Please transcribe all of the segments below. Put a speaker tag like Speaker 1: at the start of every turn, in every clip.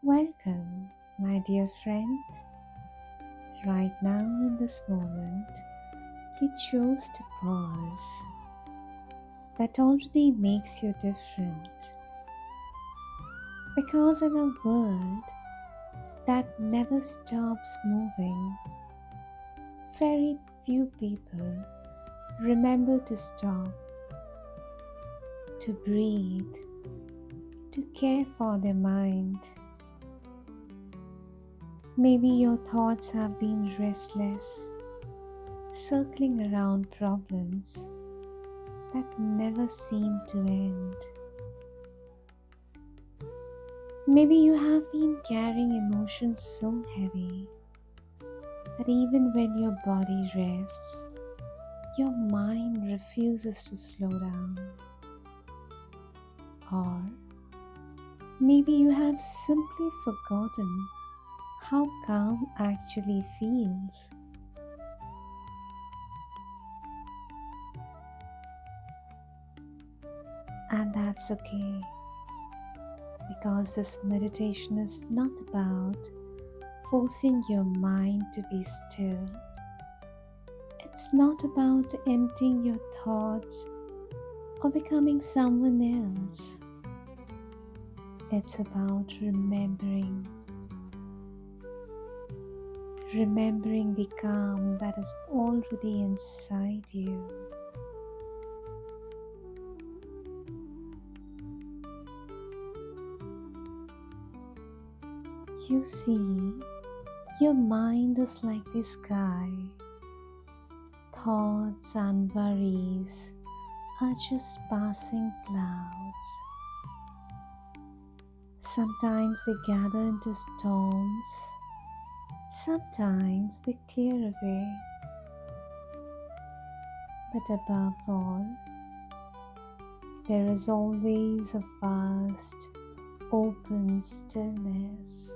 Speaker 1: Welcome, my dear friend. Right now, in this moment, you chose to pause. That already makes you different. Because in a world that never stops moving, very few people remember to stop, to breathe, to care for their mind. Maybe your thoughts have been restless, circling around problems that never seem to end. Maybe you have been carrying emotions so heavy that even when your body rests, your mind refuses to slow down. Or maybe you have simply forgotten how calm actually feels. And that's okay, because this meditation is not about forcing your mind to be still. It's not about emptying your thoughts or becoming someone else. It's about remembering the calm that is already inside you. You see, your mind is like the sky. Thoughts and worries are just passing clouds. Sometimes they gather into storms, sometimes they clear away. But above all, there is always a vast, open stillness,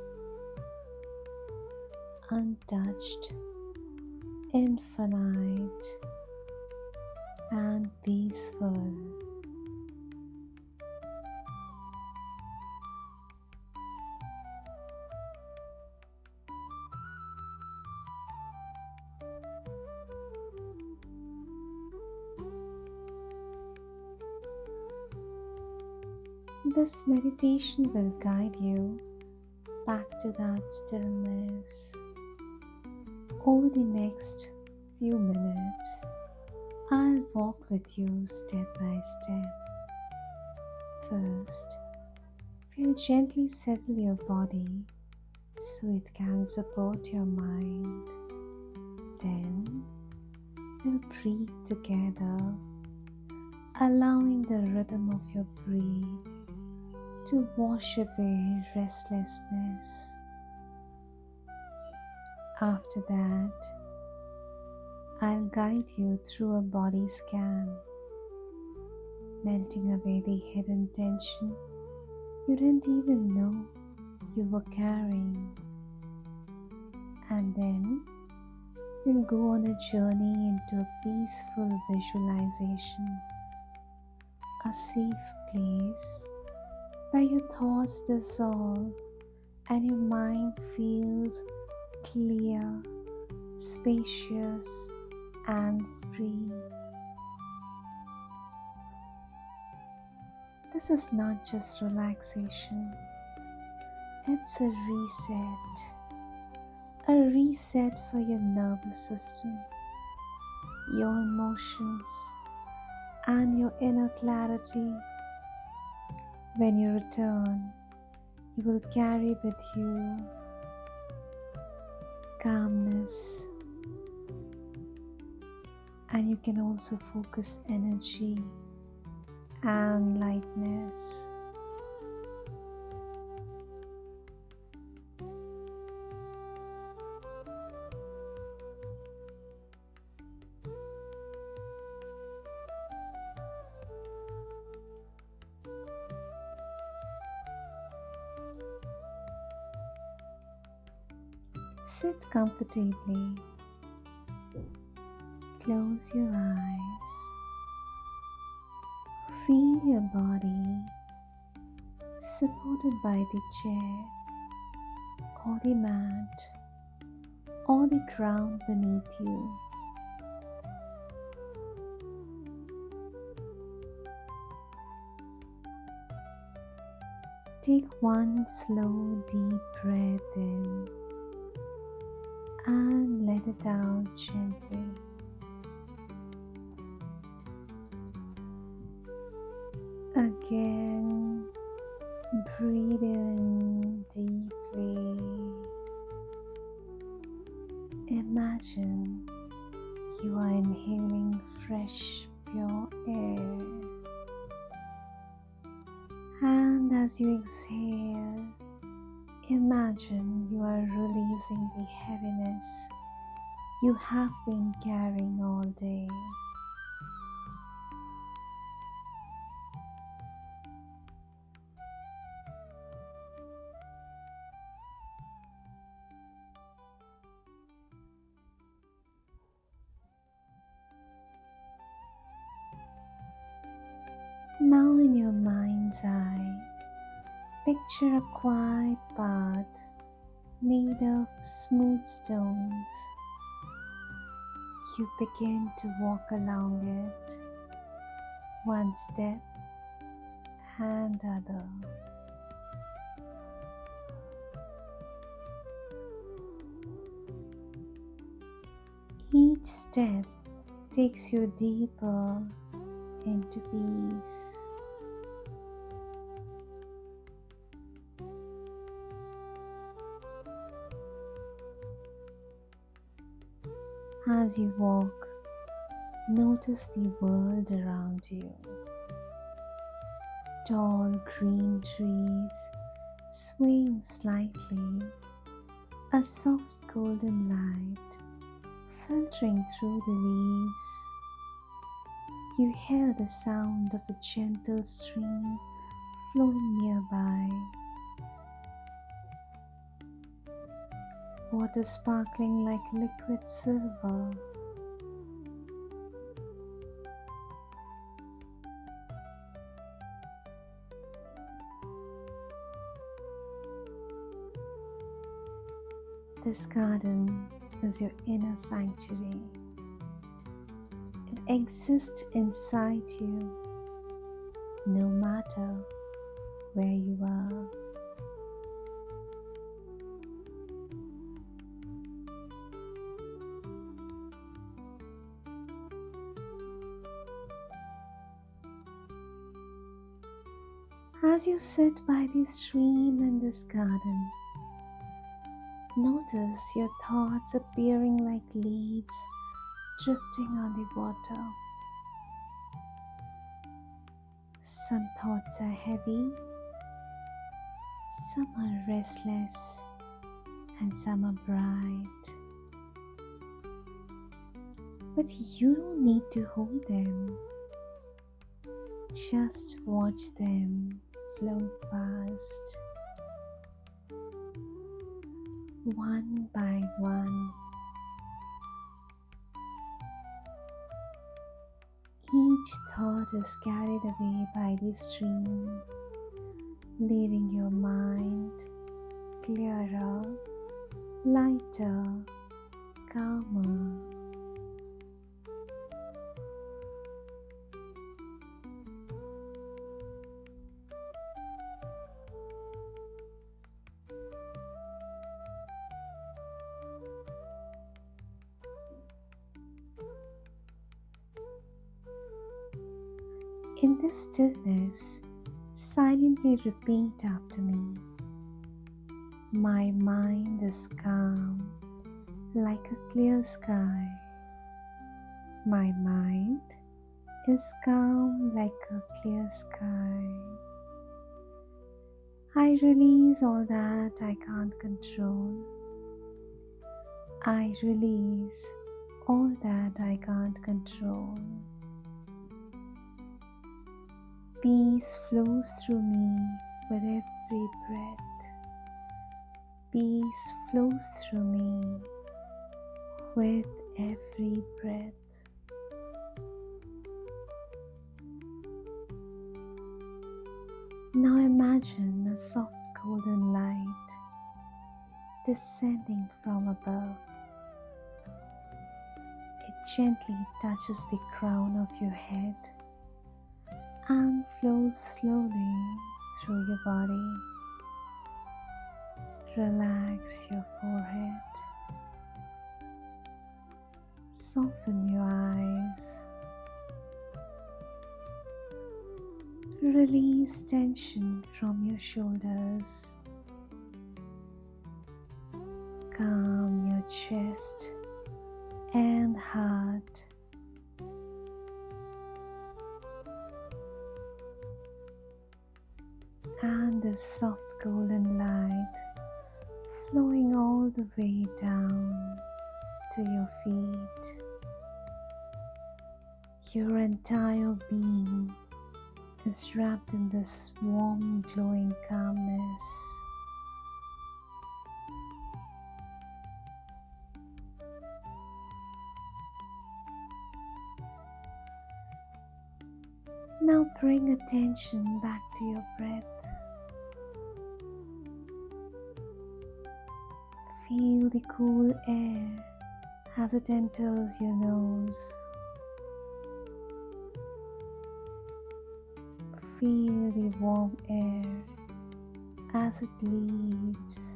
Speaker 1: untouched, infinite, and peaceful. This meditation will guide you back to that stillness. Over the next few minutes, I'll walk with you step by step. First, we'll gently settle your body so it can support your mind. Then, we'll breathe together, allowing the rhythm of your breath to wash away restlessness. After that, I'll guide you through a body scan, melting away the hidden tension you didn't even know you were carrying. And then we'll go on a journey into a peaceful visualization, a safe place where your thoughts dissolve and your mind feels clear, spacious, and free. This is not just relaxation, it's a reset for your nervous system, your emotions, and your inner clarity. When you return, you will carry with you calmness, and you can also focus energy and lightness. Sit comfortably. Close your eyes. Feel your body supported by the chair or the mat or the ground beneath you. Take one slow, deep breath in and let it out gently. Again, breathe in deeply. Imagine you are inhaling fresh, pure air. And as you exhale, imagine you are releasing the heaviness you have been carrying all day. Now in your mind's eye, picture a quiet path made of smooth stones. You begin to walk along it, one step and other. Each step takes you deeper into peace. As you walk, notice the world around you. Tall green trees swaying slightly, a soft golden light filtering through the leaves. You hear the sound of a gentle stream flowing nearby. Water sparkling like liquid silver. This garden is your inner sanctuary. It exists inside you, no matter where you are. As you sit by the stream in this garden, notice your thoughts appearing like leaves drifting on the water. Some thoughts are heavy, some are restless, and some are bright. But you don't need to hold them. Just watch them float past, one by one. Each thought is carried away by the stream, leaving your mind clearer, lighter, calmer. In this stillness, silently repeat after me. My mind is calm like a clear sky. My mind is calm like a clear sky. I release all that I can't control. I release all that I can't control. Peace flows through me with every breath. Peace flows through me with every breath. Now imagine a soft golden light descending from above. It gently touches the crown of your head and flows slowly through your body. Relax your forehead. Soften your eyes. Release tension from your shoulders. Calm your chest and heart. And the soft golden light flowing all the way down to your feet. Your entire being is wrapped in this warm, glowing calmness. Now bring attention back to your breath. Feel the cool air as it enters your nose. Feel the warm air as it leaves.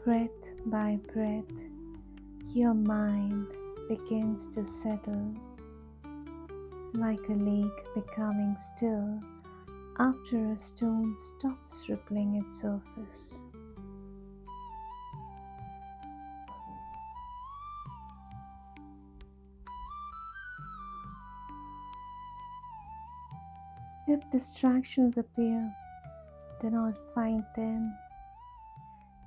Speaker 1: Breath by breath, your mind begins to settle, like a lake becoming still after a stone stops rippling its surface. If distractions appear, do not fight them.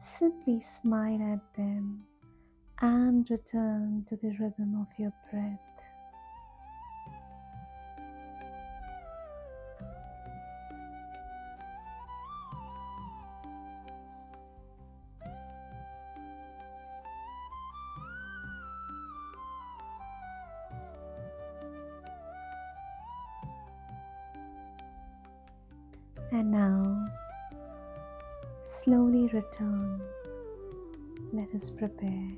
Speaker 1: Simply smile at them and return to the rhythm of your breath. And now, slowly return. Let us prepare.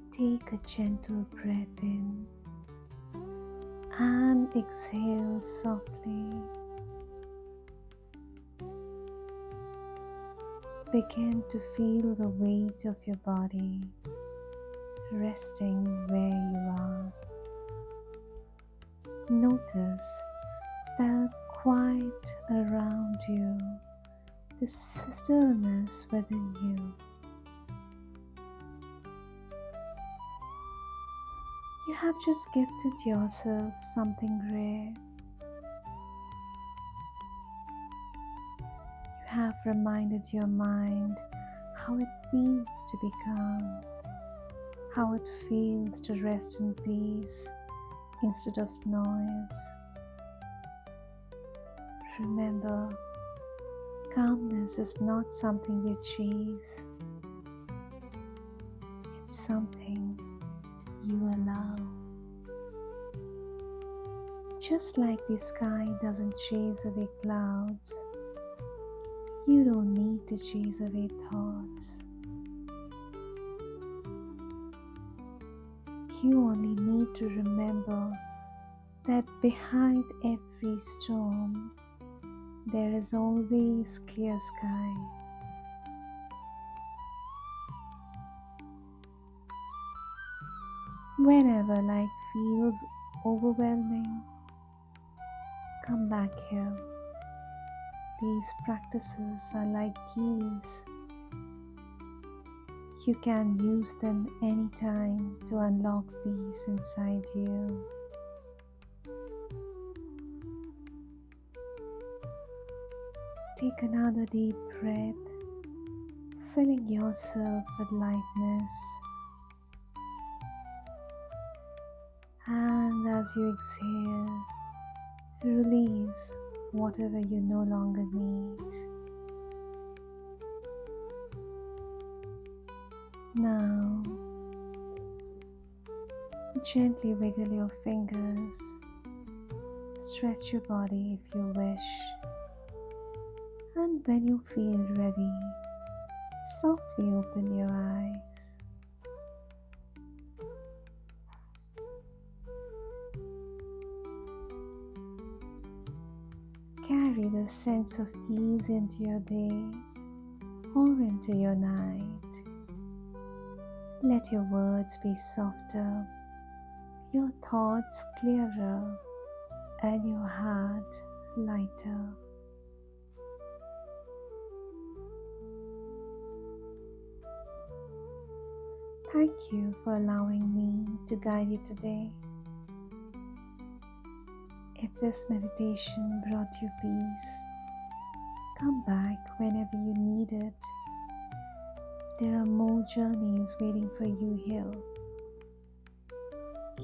Speaker 1: Take a gentle breath in and exhale softly. Begin to feel the weight of your body resting where you are. Notice the quiet around you, the stillness within you. You have just gifted yourself something rare. You have reminded your mind how it feels to be calm, how it feels to rest in peace instead of noise. Remember, calmness is not something you chase. It's something you allow. Just like the sky doesn't chase away clouds, you don't need to chase away thoughts. You only need to remember that behind every storm, there is always clear sky. Whenever life feels overwhelming, come back here. These practices are like keys. You can use them anytime to unlock peace inside you. Take another deep breath, filling yourself with lightness. And as you exhale, release whatever you no longer need. Now, gently wiggle your fingers, Stretch your body if you wish, and when you feel ready, softly open your eyes. Carry the sense of ease into your day or into your night. Let your words be softer, your thoughts clearer, and your heart lighter. Thank you for allowing me to guide you today. If this meditation brought you peace, come back whenever you need it. There are more journeys waiting for you here,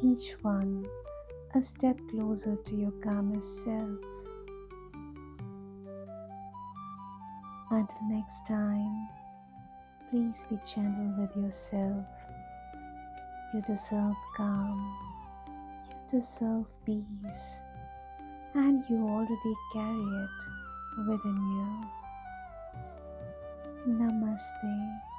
Speaker 1: each one a step closer to your calmest self. Until next time, please be gentle with yourself. You deserve calm, you deserve peace, and you already carry it within you. Namaste.